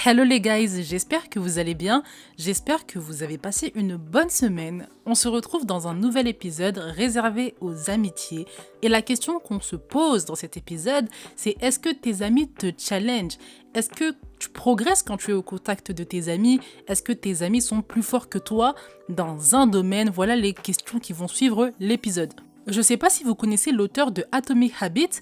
Hello les guys, j'espère que vous allez bien, j'espère que vous avez passé une bonne semaine. On se retrouve dans un nouvel épisode réservé aux amitiés et la question qu'on se pose dans cet épisode, c'est est-ce que tes amis te challenge? Est-ce que tu progresses quand tu es au contact de tes amis? Est-ce que tes amis sont plus forts que toi dans un domaine? Voilà les questions qui vont suivre l'épisode. Je ne sais pas si vous connaissez l'auteur de Atomic Habits.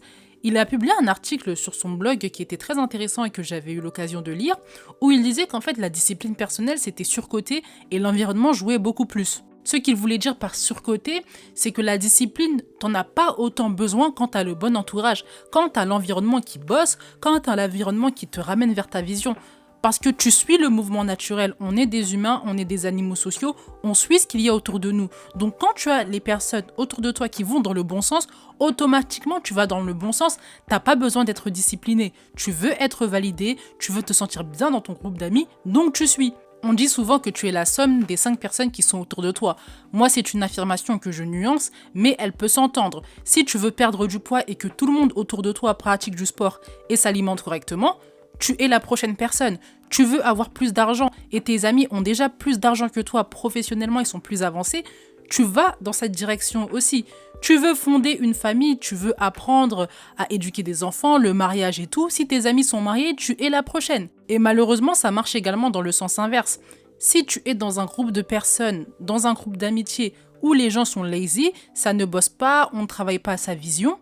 Il a publié un article sur son blog qui était très intéressant et que j'avais eu l'occasion de lire, où il disait qu'en fait la discipline personnelle c'était surcoté et l'environnement jouait beaucoup plus. Ce qu'il voulait dire par surcoté, c'est que la discipline, t'en as pas autant besoin quand t'as le bon entourage, quand t'as l'environnement qui bosse, quand t'as l'environnement qui te ramène vers ta vision. Parce que tu suis le mouvement naturel, on est des humains, on est des animaux sociaux, on suit ce qu'il y a autour de nous. Donc quand tu as les personnes autour de toi qui vont dans le bon sens, automatiquement tu vas dans le bon sens, t'as pas besoin d'être discipliné. Tu veux être validé, tu veux te sentir bien dans ton groupe d'amis, donc tu suis. On dit souvent que tu es la somme des 5 personnes qui sont autour de toi. Moi, c'est une affirmation que je nuance, mais elle peut s'entendre. Si tu veux perdre du poids et que tout le monde autour de toi pratique du sport et s'alimente correctement, tu es la prochaine personne. Tu veux avoir plus d'argent et tes amis ont déjà plus d'argent que toi professionnellement, ils sont plus avancés. Tu vas dans cette direction aussi. Tu veux fonder une famille, tu veux apprendre à éduquer des enfants, le mariage et tout. Si tes amis sont mariés, tu es la prochaine. Et malheureusement, ça marche également dans le sens inverse. Si tu es dans un groupe de personnes, dans un groupe d'amitié où les gens sont lazy, ça ne bosse pas, on ne travaille pas à sa vision,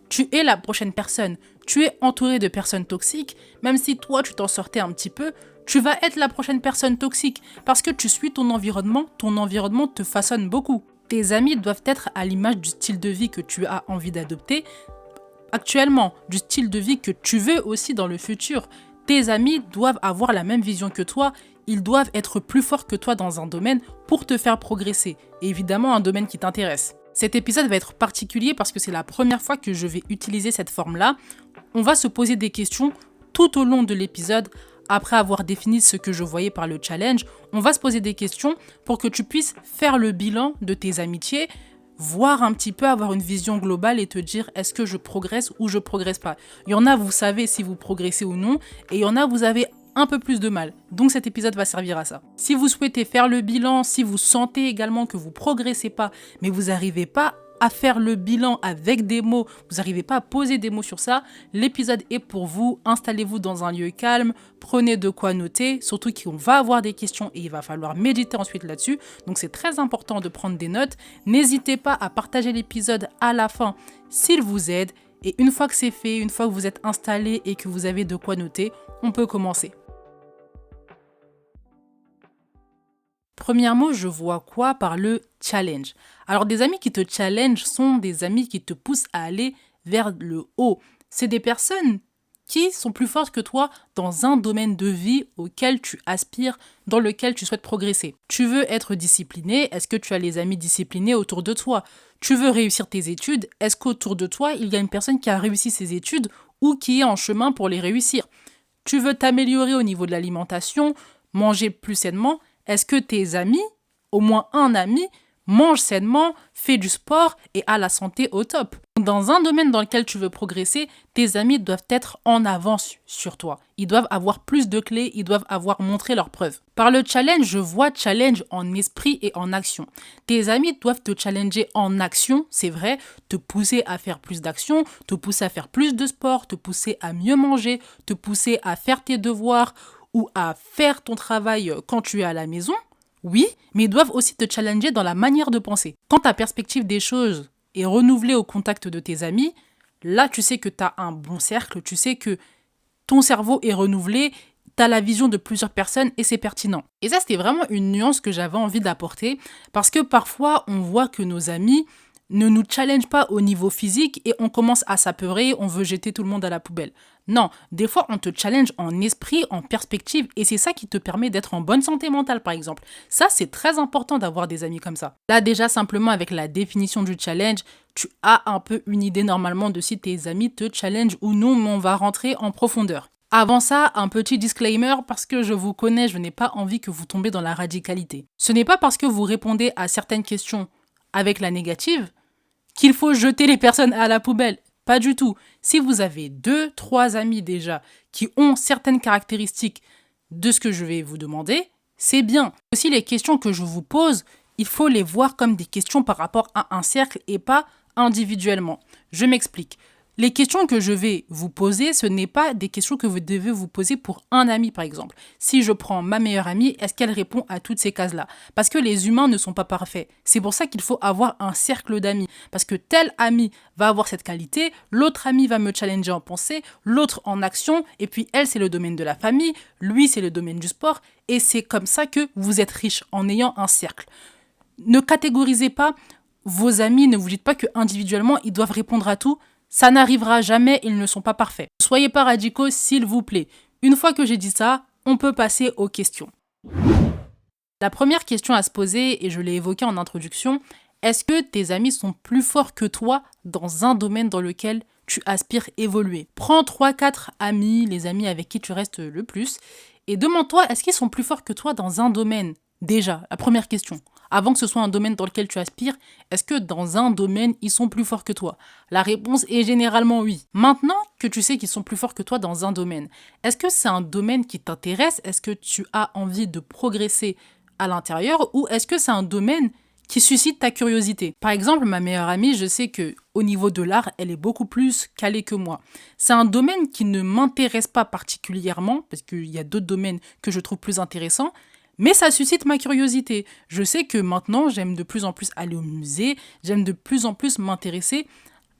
tu es la prochaine personne. Tu es entouré de personnes toxiques, même si toi tu t'en sortais un petit peu, tu vas être la prochaine personne toxique parce que tu suis ton environnement te façonne beaucoup. Tes amis doivent être à l'image du style de vie que tu as envie d'adopter actuellement, du style de vie que tu veux aussi dans le futur. Tes amis doivent avoir la même vision que toi, ils doivent être plus forts que toi dans un domaine pour te faire progresser, et évidemment un domaine qui t'intéresse. Cet épisode va être particulier parce que c'est la première fois que je vais utiliser cette forme-là. On va se poser des questions tout au long de l'épisode. Après avoir défini ce que je voyais par le challenge, on va se poser des questions pour que tu puisses faire le bilan de tes amitiés, voir un petit peu, avoir une vision globale et te dire est-ce que je progresse ou je progresse pas. Il y en a, vous savez si vous progressez ou non, et il y en a, vous avez un peu plus de mal. Donc cet épisode va servir à ça. Si vous souhaitez faire le bilan, si vous sentez également que vous progressez pas, mais vous n'arrivez pas à faire le bilan avec des mots, vous n'arrivez pas à poser des mots sur ça, l'épisode est pour vous. Installez-vous dans un lieu calme, prenez de quoi noter, surtout qu'on va avoir des questions et il va falloir méditer ensuite là-dessus. Donc c'est très important de prendre des notes. N'hésitez pas à partager l'épisode à la fin s'il vous aide. Et une fois que c'est fait, une fois que vous êtes installé et que vous avez de quoi noter, on peut commencer. Premièrement, je vois quoi par le challenge? Alors, des amis qui te challenge sont des amis qui te poussent à aller vers le haut. C'est des personnes qui sont plus fortes que toi dans un domaine de vie auquel tu aspires, dans lequel tu souhaites progresser. Tu veux être discipliné, est-ce que tu as les amis disciplinés autour de toi? Tu veux réussir tes études, est-ce qu'autour de toi, il y a une personne qui a réussi ses études ou qui est en chemin pour les réussir? Tu veux t'améliorer au niveau de l'alimentation, manger plus sainement? Est-ce que tes amis, au moins un ami, mange sainement, fait du sport et a la santé au top? Dans un domaine dans lequel tu veux progresser, tes amis doivent être en avance sur toi. Ils doivent avoir plus de clés, ils doivent avoir montré leurs preuves. Par le challenge, je vois challenge en esprit et en action. Tes amis doivent te challenger en action, c'est vrai, te pousser à faire plus d'actions, te pousser à faire plus de sport, te pousser à mieux manger, te pousser à faire tes devoirs ou à faire ton travail quand tu es à la maison, oui, mais ils doivent aussi te challenger dans la manière de penser. Quand ta perspective des choses est renouvelée au contact de tes amis, là tu sais que tu as un bon cercle, tu sais que ton cerveau est renouvelé, tu as la vision de plusieurs personnes et c'est pertinent. Et ça, c'était vraiment une nuance que j'avais envie d'apporter parce que parfois on voit que nos amis ne nous challenge pas au niveau physique et on commence à s'apeurer, on veut jeter tout le monde à la poubelle. Non, des fois on te challenge en esprit, en perspective et c'est ça qui te permet d'être en bonne santé mentale par exemple. Ça, c'est très important d'avoir des amis comme ça. Là déjà, simplement avec la définition du challenge, tu as un peu une idée normalement de si tes amis te challenge ou non, mais on va rentrer en profondeur. Avant ça, un petit disclaimer parce que je vous connais, je n'ai pas envie que vous tombiez dans la radicalité. Ce n'est pas parce que vous répondez à certaines questions avec la négative qu'il faut jeter les personnes à la poubelle. Pas du tout. Si vous avez 2, 3 amis déjà qui ont certaines caractéristiques de ce que je vais vous demander, c'est bien. Aussi, les questions que je vous pose, il faut les voir comme des questions par rapport à un cercle et pas individuellement. Je m'explique. Les questions que je vais vous poser, ce n'est pas des questions que vous devez vous poser pour un ami, par exemple. Si je prends ma meilleure amie, est-ce qu'elle répond à toutes ces cases-là? Parce que les humains ne sont pas parfaits. C'est pour ça qu'il faut avoir un cercle d'amis. Parce que tel ami va avoir cette qualité, l'autre ami va me challenger en pensée, l'autre en action, et puis elle, c'est le domaine de la famille, lui, c'est le domaine du sport, et c'est comme ça que vous êtes riche, en ayant un cercle. Ne catégorisez pas vos amis, ne vous dites pas que individuellement ils doivent répondre à tout. Ça n'arrivera jamais, ils ne sont pas parfaits. Soyez pas radicaux, s'il vous plaît. Une fois que j'ai dit ça, on peut passer aux questions. La première question à se poser, et je l'ai évoquée en introduction, est-ce que tes amis sont plus forts que toi dans un domaine dans lequel tu aspires évoluer? Prends 3-4 amis, les amis avec qui tu restes le plus, et demande-toi, est-ce qu'ils sont plus forts que toi dans un domaine? Déjà, la première question. Avant que ce soit un domaine dans lequel tu aspires, est-ce que dans un domaine, ils sont plus forts que toi? La réponse est généralement oui. Maintenant que tu sais qu'ils sont plus forts que toi dans un domaine, est-ce que c'est un domaine qui t'intéresse? Est-ce que tu as envie de progresser à l'intérieur ou est-ce que c'est un domaine qui suscite ta curiosité? Par exemple, ma meilleure amie, je sais que au niveau de l'art, elle est beaucoup plus calée que moi. C'est un domaine qui ne m'intéresse pas particulièrement parce qu'il y a d'autres domaines que je trouve plus intéressants. Mais ça suscite ma curiosité. Je sais que maintenant, j'aime de plus en plus aller au musée, j'aime de plus en plus m'intéresser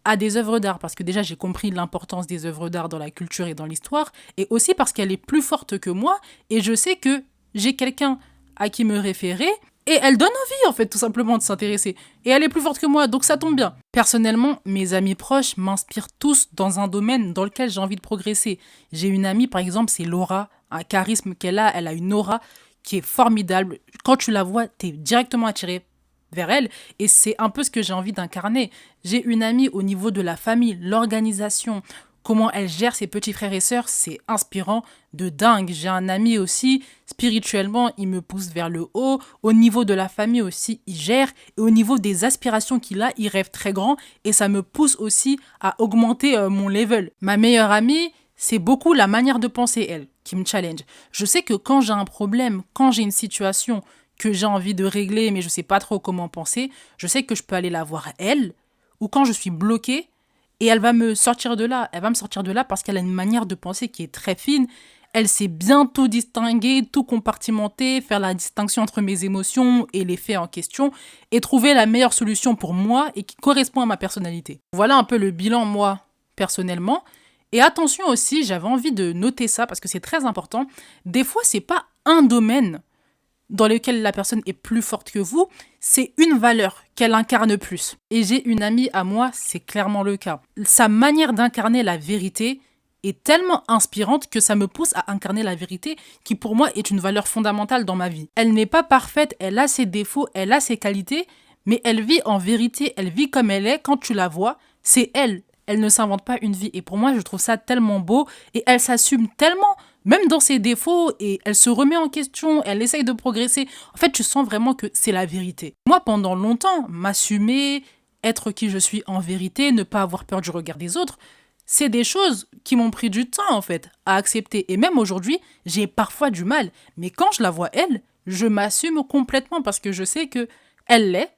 à des œuvres d'art, parce que déjà, j'ai compris l'importance des œuvres d'art dans la culture et dans l'histoire, et aussi parce qu'elle est plus forte que moi, et je sais que j'ai quelqu'un à qui me référer, et elle donne envie, en fait, tout simplement, de s'intéresser. Et elle est plus forte que moi, donc ça tombe bien. Personnellement, mes amis proches m'inspirent tous dans un domaine dans lequel j'ai envie de progresser. J'ai une amie, par exemple, c'est Laura, un charisme qu'elle a une aura qui est formidable. Quand tu la vois, tu es directement attiré vers elle et c'est un peu ce que j'ai envie d'incarner. J'ai une amie au niveau de la famille, l'organisation, comment elle gère ses petits frères et sœurs, c'est inspirant de dingue. J'ai un ami aussi, spirituellement, il me pousse vers le haut. Au niveau de la famille aussi, il gère. Et au niveau des aspirations qu'il a, il rêve très grand et ça me pousse aussi à augmenter mon level. Ma meilleure amie, c'est beaucoup la manière de penser, elle, qui me challenge. Je sais que quand j'ai un problème, quand j'ai une situation que j'ai envie de régler, mais je ne sais pas trop comment penser, je sais que je peux aller la voir elle, ou quand je suis bloquée, et elle va me sortir de là. Elle va me sortir de là parce qu'elle a une manière de penser qui est très fine. Elle sait bien tout distinguer, tout compartimenter, faire la distinction entre mes émotions et les faits en question, et trouver la meilleure solution pour moi et qui correspond à ma personnalité. Voilà un peu le bilan, moi, personnellement. Et attention aussi, j'avais envie de noter ça parce que c'est très important. Des fois, c'est pas un domaine dans lequel la personne est plus forte que vous, c'est une valeur qu'elle incarne plus. Et j'ai une amie à moi, c'est clairement le cas. Sa manière d'incarner la vérité est tellement inspirante que ça me pousse à incarner la vérité qui pour moi est une valeur fondamentale dans ma vie. Elle n'est pas parfaite, elle a ses défauts, elle a ses qualités, mais elle vit en vérité, elle vit comme elle est. Quand tu la vois, c'est elle. Elle ne s'invente pas une vie. Et pour moi, je trouve ça tellement beau. Et elle s'assume tellement, même dans ses défauts. Et elle se remet en question. Elle essaye de progresser. En fait, tu sens vraiment que c'est la vérité. Moi, pendant longtemps, m'assumer, être qui je suis en vérité, ne pas avoir peur du regard des autres, c'est des choses qui m'ont pris du temps, en fait, à accepter. Et même aujourd'hui, j'ai parfois du mal. Mais quand je la vois, elle, je m'assume complètement parce que je sais que elle l'est.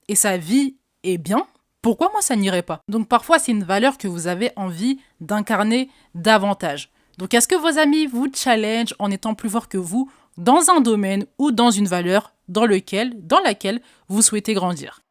Et sa vie est bien. Pourquoi moi ça n'irait pas? Donc parfois c'est une valeur que vous avez envie d'incarner davantage. Donc est-ce que vos amis vous challengent en étant plus forts que vous dans un domaine ou dans une valeur dans laquelle vous souhaitez grandir?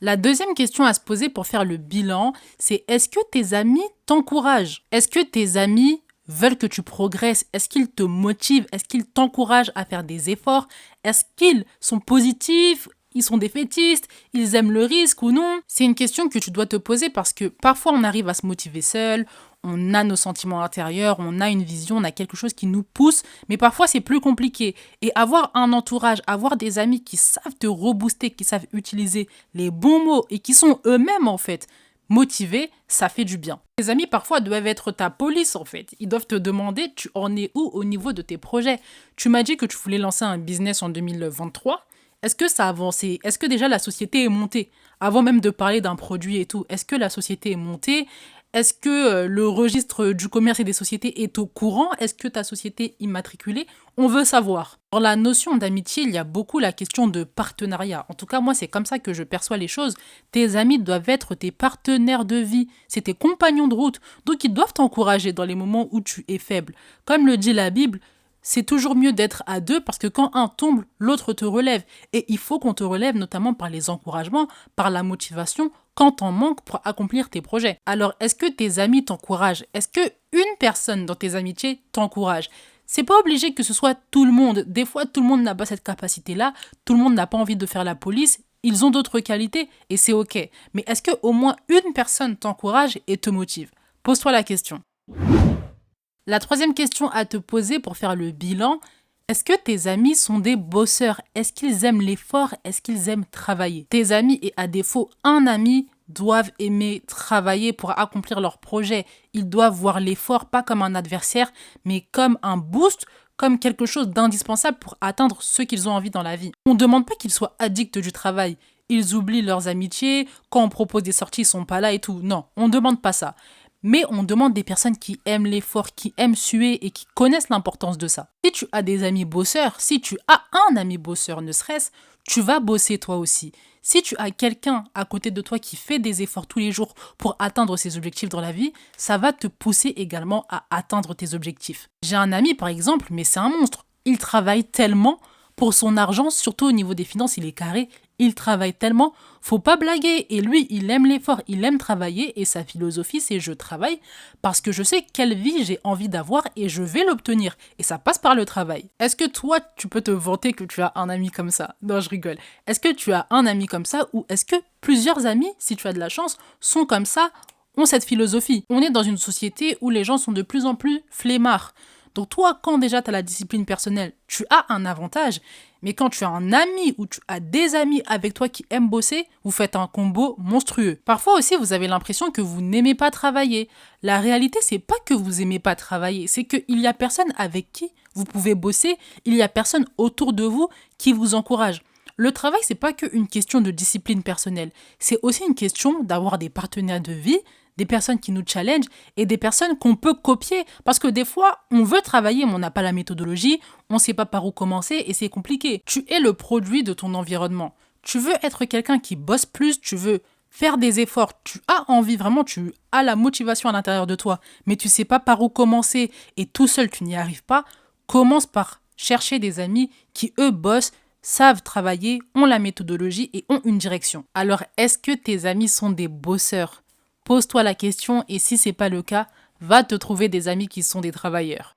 La deuxième question à se poser pour faire le bilan, c'est est-ce que tes amis t'encouragent? Est-ce que tes amis veulent que tu progresses? Est-ce qu'ils te motivent? Est-ce qu'ils t'encouragent à faire des efforts? Est-ce qu'ils sont positifs? Ils sont défaitistes, ils aiment le risque ou non? C'est une question que tu dois te poser parce que parfois on arrive à se motiver seul, on a nos sentiments intérieurs, on a une vision, on a quelque chose qui nous pousse, mais parfois c'est plus compliqué. Et avoir un entourage, avoir des amis qui savent te rebooster, qui savent utiliser les bons mots et qui sont eux-mêmes en fait motivés, ça fait du bien. Tes amis parfois doivent être ta police en fait. Ils doivent te demander tu en es où au niveau de tes projets. Tu m'as dit que tu voulais lancer un business en 2023. Est-ce que ça a avancé? Est-ce que déjà la société est montée? Avant même de parler d'un produit et tout, est-ce que la société est montée? Est-ce que le registre du commerce et des sociétés est au courant? Est-ce que ta société est immatriculée? On veut savoir. Dans la notion d'amitié, il y a beaucoup la question de partenariat. En tout cas, moi, c'est comme ça que je perçois les choses. Tes amis doivent être tes partenaires de vie, c'est tes compagnons de route. Donc, ils doivent t'encourager dans les moments où tu es faible. Comme le dit la Bible, c'est toujours mieux d'être à deux parce que quand un tombe, l'autre te relève. Et il faut qu'on te relève notamment par les encouragements, par la motivation, quand t'en manques pour accomplir tes projets. Alors, est-ce que tes amis t'encouragent? Est-ce que une personne dans tes amitiés t'encourage? C'est pas obligé que ce soit tout le monde. Des fois, tout le monde n'a pas cette capacité-là. Tout le monde n'a pas envie de faire la police. Ils ont d'autres qualités et c'est ok. Mais est-ce que au moins une personne t'encourage et te motive? Pose-toi la question. La troisième question à te poser pour faire le bilan, est-ce que tes amis sont des bosseurs? Est-ce qu'ils aiment l'effort? Est-ce qu'ils aiment travailler? Tes amis, et à défaut, un ami, doivent aimer travailler pour accomplir leur projet. Ils doivent voir l'effort pas comme un adversaire, mais comme un boost, comme quelque chose d'indispensable pour atteindre ce qu'ils ont envie dans la vie. On ne demande pas qu'ils soient addicts du travail. Ils oublient leurs amitiés, quand on propose des sorties, ils sont pas là et tout. Non, on ne demande pas ça. Mais on demande des personnes qui aiment l'effort, qui aiment suer et qui connaissent l'importance de ça. Si tu as des amis bosseurs, si tu as un ami bosseur ne serait-ce, tu vas bosser toi aussi. Si tu as quelqu'un à côté de toi qui fait des efforts tous les jours pour atteindre ses objectifs dans la vie, ça va te pousser également à atteindre tes objectifs. J'ai un ami par exemple, mais c'est un monstre. Il travaille tellement pour son argent, surtout au niveau des finances, il est carré. Il travaille tellement, faut pas blaguer. Et lui, il aime l'effort, il aime travailler et sa philosophie, c'est je travaille parce que je sais quelle vie j'ai envie d'avoir et je vais l'obtenir. Et ça passe par le travail. Est-ce que toi, tu peux te vanter que tu as un ami comme ça? Non, je rigole. Est-ce que tu as un ami comme ça ou est-ce que plusieurs amis, si tu as de la chance, sont comme ça, ont cette philosophie? On est dans une société où les gens sont de plus en plus flemmards. Donc toi, quand déjà tu as la discipline personnelle, tu as un avantage. Mais quand tu as un ami ou tu as des amis avec toi qui aiment bosser, vous faites un combo monstrueux. Parfois aussi, vous avez l'impression que vous n'aimez pas travailler. La réalité, c'est pas que vous aimez pas travailler, c'est qu'il y a personne avec qui vous pouvez bosser, il y a personne autour de vous qui vous encourage. Le travail, c'est pas qu'une question de discipline personnelle, c'est aussi une question d'avoir des partenaires de vie, des personnes qui nous challengent et des personnes qu'on peut copier. Parce que des fois, on veut travailler, mais on n'a pas la méthodologie, on ne sait pas par où commencer et c'est compliqué. Tu es le produit de ton environnement. Tu veux être quelqu'un qui bosse plus, tu veux faire des efforts, tu as envie vraiment, tu as la motivation à l'intérieur de toi, mais tu ne sais pas par où commencer et tout seul, tu n'y arrives pas. Commence par chercher des amis qui, eux, bossent, savent travailler, ont la méthodologie et ont une direction. Alors, est-ce que tes amis sont des bosseurs ? Pose-toi la question et si c'est pas le cas, va te trouver des amis qui sont des travailleurs.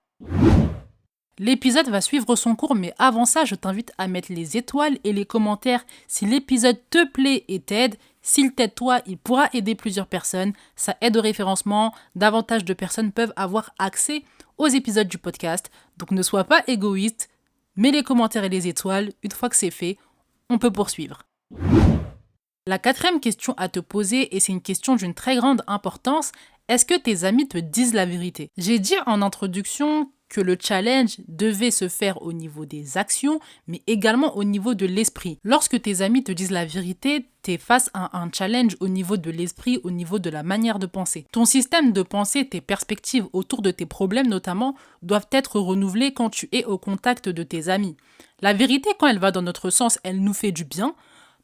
L'épisode va suivre son cours, mais avant ça, je t'invite à mettre les étoiles et les commentaires si l'épisode te plaît et t'aide. S'il t'aide toi, il pourra aider plusieurs personnes. Ça aide au référencement. Davantage de personnes peuvent avoir accès aux épisodes du podcast. Donc ne sois pas égoïste. Mets les commentaires et les étoiles. Une fois que c'est fait, on peut poursuivre. La quatrième question à te poser, et c'est une question d'une très grande importance, est-ce que tes amis te disent la vérité? J'ai dit en introduction que le challenge devait se faire au niveau des actions, mais également au niveau de l'esprit. Lorsque tes amis te disent la vérité, tu es face à un challenge au niveau de l'esprit, au niveau de la manière de penser. Ton système de pensée, tes perspectives autour de tes problèmes notamment, doivent être renouvelées quand tu es au contact de tes amis. La vérité, quand elle va dans notre sens, elle nous fait du bien.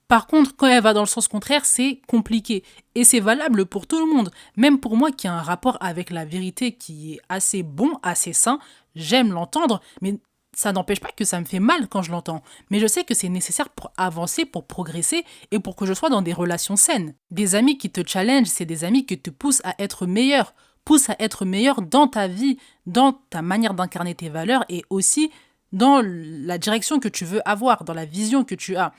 Par contre, quand elle va dans le sens contraire, c'est compliqué. Et c'est valable pour tout le monde. Même pour moi qui a un rapport avec la vérité qui est assez bon, assez sain, j'aime l'entendre, mais ça n'empêche pas que ça me fait mal quand je l'entends. Mais je sais que c'est nécessaire pour avancer, pour progresser et pour que je sois dans des relations saines. Des amis qui te challengent, c'est des amis qui te poussent à être meilleur. Poussent à être meilleur dans ta vie, dans ta manière d'incarner tes valeurs et aussi dans la direction que tu veux avoir, dans la vision que tu as.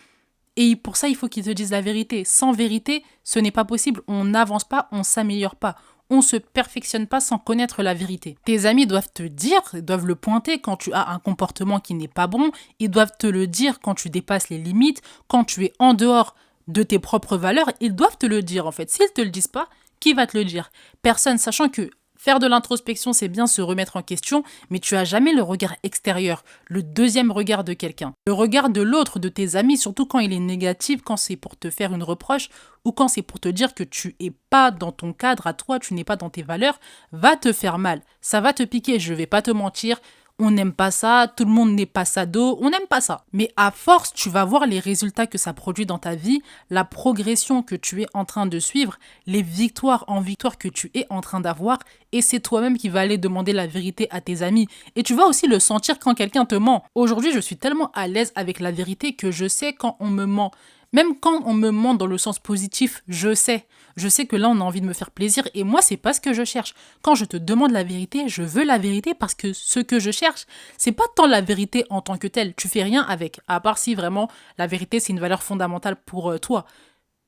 Et pour ça, il faut qu'ils te disent la vérité. Sans vérité, ce n'est pas possible. On n'avance pas, on ne s'améliore pas. On ne se perfectionne pas sans connaître la vérité. Tes amis doivent te dire, doivent le pointer quand tu as un comportement qui n'est pas bon. Ils doivent te le dire quand tu dépasses les limites, quand tu es en dehors de tes propres valeurs. Ils doivent te le dire en fait. S'ils ne te le disent pas, qui va te le dire? Personne, sachant que Faire de l'introspection, c'est bien se remettre en question, mais tu as jamais le regard extérieur, le deuxième regard de quelqu'un. Le regard de l'autre, de tes amis, surtout quand il est négatif, quand c'est pour te faire une reproche ou quand c'est pour te dire que tu es pas dans ton cadre à toi, tu n'es pas dans tes valeurs, va te faire mal. Ça va te piquer, je vais pas te mentir. On n'aime pas ça, tout le monde n'est pas sado, on n'aime pas ça. Mais à force, tu vas voir les résultats que ça produit dans ta vie, la progression que tu es en train de suivre, les victoires en victoire que tu es en train d'avoir, et c'est toi-même qui vas aller demander la vérité à tes amis. Et tu vas aussi le sentir quand quelqu'un te ment. Aujourd'hui, je suis tellement à l'aise avec la vérité que je sais quand on me ment. Même quand on me ment dans le sens positif, je sais. Je sais que là, on a envie de me faire plaisir et moi, c'est pas ce que je cherche. Quand je te demande la vérité, je veux la vérité parce que ce que je cherche, c'est pas tant la vérité en tant que telle. Tu fais rien avec, à part si vraiment la vérité, c'est une valeur fondamentale pour toi.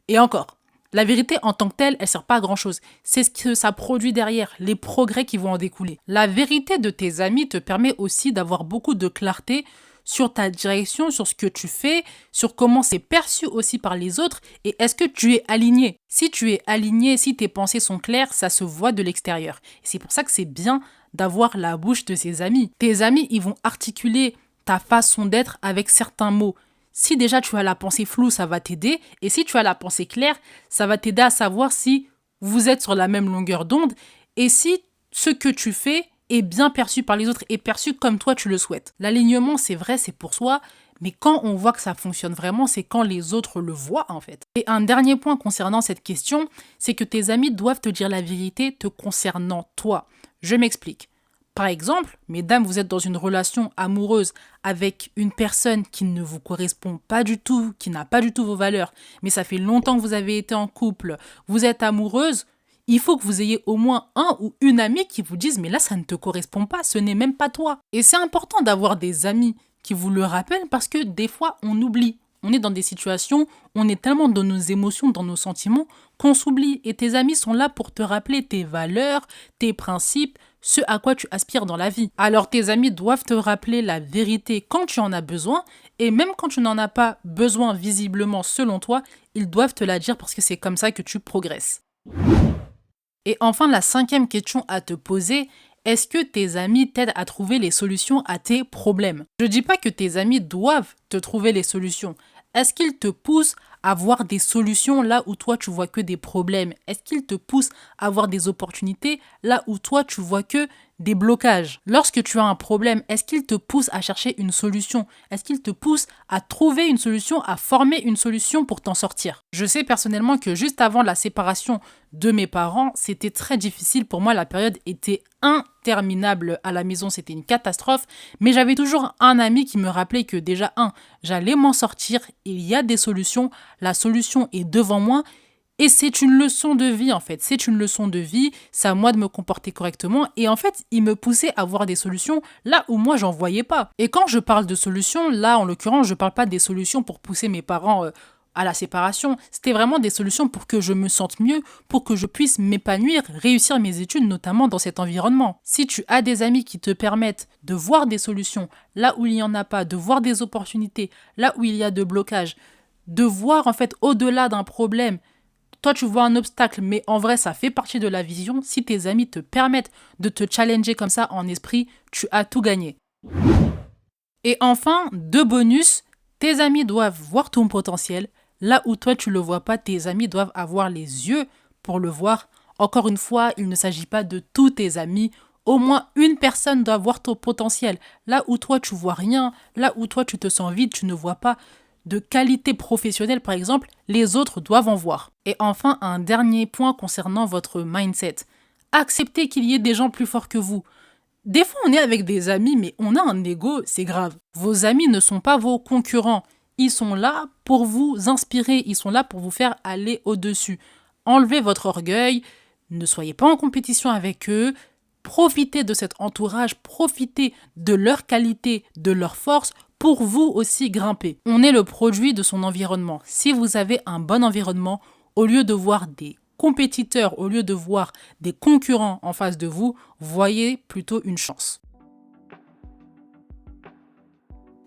Et encore, la vérité en tant que telle, elle sert pas à grand chose. C'est ce que ça produit derrière, les progrès qui vont en découler. La vérité de tes amis te permet aussi d'avoir beaucoup de clarté sur ta direction, sur ce que tu fais, sur comment c'est perçu aussi par les autres et est-ce que tu es aligné. Si tu es aligné, si tes pensées sont claires, ça se voit de l'extérieur. Et c'est pour ça que c'est bien d'avoir la bouche de ses amis. Tes amis, ils vont articuler ta façon d'être avec certains mots. Si déjà tu as la pensée floue, ça va t'aider. Et si tu as la pensée claire, ça va t'aider à savoir si vous êtes sur la même longueur d'onde et si ce que tu fais est bien perçu par les autres et perçu comme toi tu le souhaites. L'alignement, c'est vrai, c'est pour soi, mais quand on voit que ça fonctionne vraiment, c'est quand les autres le voient en fait. Et un dernier point concernant cette question, c'est que tes amis doivent te dire la vérité te concernant toi. Je m'explique. Par exemple, mesdames, vous êtes dans une relation amoureuse avec une personne qui ne vous correspond pas du tout, qui n'a pas du tout vos valeurs, mais ça fait longtemps que vous avez été en couple, vous êtes amoureuse, il faut que vous ayez au moins un ou une amie qui vous dise « mais là, ça ne te correspond pas, ce n'est même pas toi ». Et c'est important d'avoir des amis qui vous le rappellent parce que des fois, on oublie. On est dans des situations, on est tellement dans nos émotions, dans nos sentiments, qu'on s'oublie. Et tes amis sont là pour te rappeler tes valeurs, tes principes, ce à quoi tu aspires dans la vie. Alors tes amis doivent te rappeler la vérité quand tu en as besoin, et même quand tu n'en as pas besoin visiblement selon toi, ils doivent te la dire parce que c'est comme ça que tu progresses. Et enfin, la cinquième question à te poser, est-ce que tes amis t'aident à trouver les solutions à tes problèmes? Je ne dis pas que tes amis doivent te trouver les solutions. Est-ce qu'ils te poussent à voir des solutions là où toi tu vois que des problèmes? Est-ce qu'ils te poussent à voir des opportunités là où toi tu vois que des blocages? Lorsque tu as un problème, est-ce qu'ils te poussent à chercher une solution? Est-ce qu'ils te poussent à trouver une solution, à former une solution pour t'en sortir? Je sais personnellement que juste avant la séparation de mes parents, c'était très difficile pour moi, la période était interminable à la maison, c'était une catastrophe, mais j'avais toujours un ami qui me rappelait que déjà, j'allais m'en sortir, il y a des solutions, la solution est devant moi, et c'est une leçon de vie en fait, c'est une leçon de vie, c'est à moi de me comporter correctement, et en fait, il me poussait à voir des solutions là où moi, j'en voyais pas. Et quand je parle de solutions, là, en l'occurrence, je parle pas des solutions pour pousser mes parents à la séparation, c'était vraiment des solutions pour que je me sente mieux, pour que je puisse m'épanouir, réussir mes études, notamment dans cet environnement. Si tu as des amis qui te permettent de voir des solutions là où il n'y en a pas, de voir des opportunités là où il y a de blocages, de voir en fait au-delà d'un problème, toi tu vois un obstacle, mais en vrai ça fait partie de la vision, si tes amis te permettent de te challenger comme ça en esprit, tu as tout gagné. Et enfin, deux bonus, tes amis doivent voir ton potentiel. Là où toi, tu ne le vois pas, tes amis doivent avoir les yeux pour le voir. Encore une fois, il ne s'agit pas de tous tes amis. Au moins une personne doit voir ton potentiel. Là où toi, tu vois rien, là où toi, tu te sens vide, tu ne vois pas de qualité professionnelle, par exemple, les autres doivent en voir. Et enfin, un dernier point concernant votre mindset. Acceptez qu'il y ait des gens plus forts que vous. Des fois, on est avec des amis, mais on a un ego, c'est grave. Vos amis ne sont pas vos concurrents. Ils sont là pour vous inspirer, ils sont là pour vous faire aller au-dessus. Enlevez votre orgueil, ne soyez pas en compétition avec eux, profitez de cet entourage, profitez de leur qualité, de leur force pour vous aussi grimper. On est le produit de son environnement. Si vous avez un bon environnement, au lieu de voir des compétiteurs, au lieu de voir des concurrents en face de vous, voyez plutôt une chance.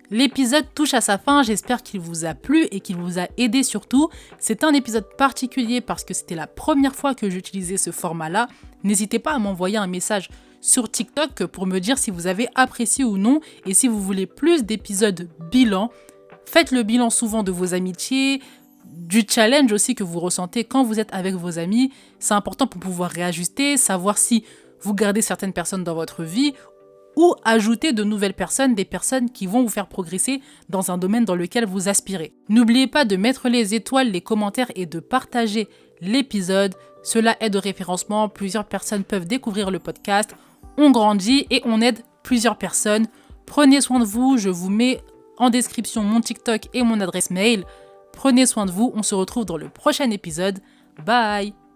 L'épisode touche à sa fin, j'espère qu'il vous a plu et qu'il vous a aidé surtout. C'est un épisode particulier parce que c'était la première fois que j'utilisais ce format-là N'hésitez pas à m'envoyer un message sur TikTok pour me dire si vous avez apprécié ou non et si vous voulez plus d'épisodes bilan. Faites le bilan souvent de vos amitiés, du challenge aussi que vous ressentez quand vous êtes avec vos amis. C'est important pour pouvoir réajuster, savoir si vous gardez certaines personnes dans votre vie ou ajouter de nouvelles personnes, des personnes qui vont vous faire progresser dans un domaine dans lequel vous aspirez. N'oubliez pas de mettre les étoiles, les commentaires et de partager l'épisode. Cela aide au référencement, plusieurs personnes peuvent découvrir le podcast, on grandit et on aide plusieurs personnes. Prenez soin de vous, je vous mets en description mon TikTok et mon adresse mail. Prenez soin de vous, on se retrouve dans le prochain épisode. Bye!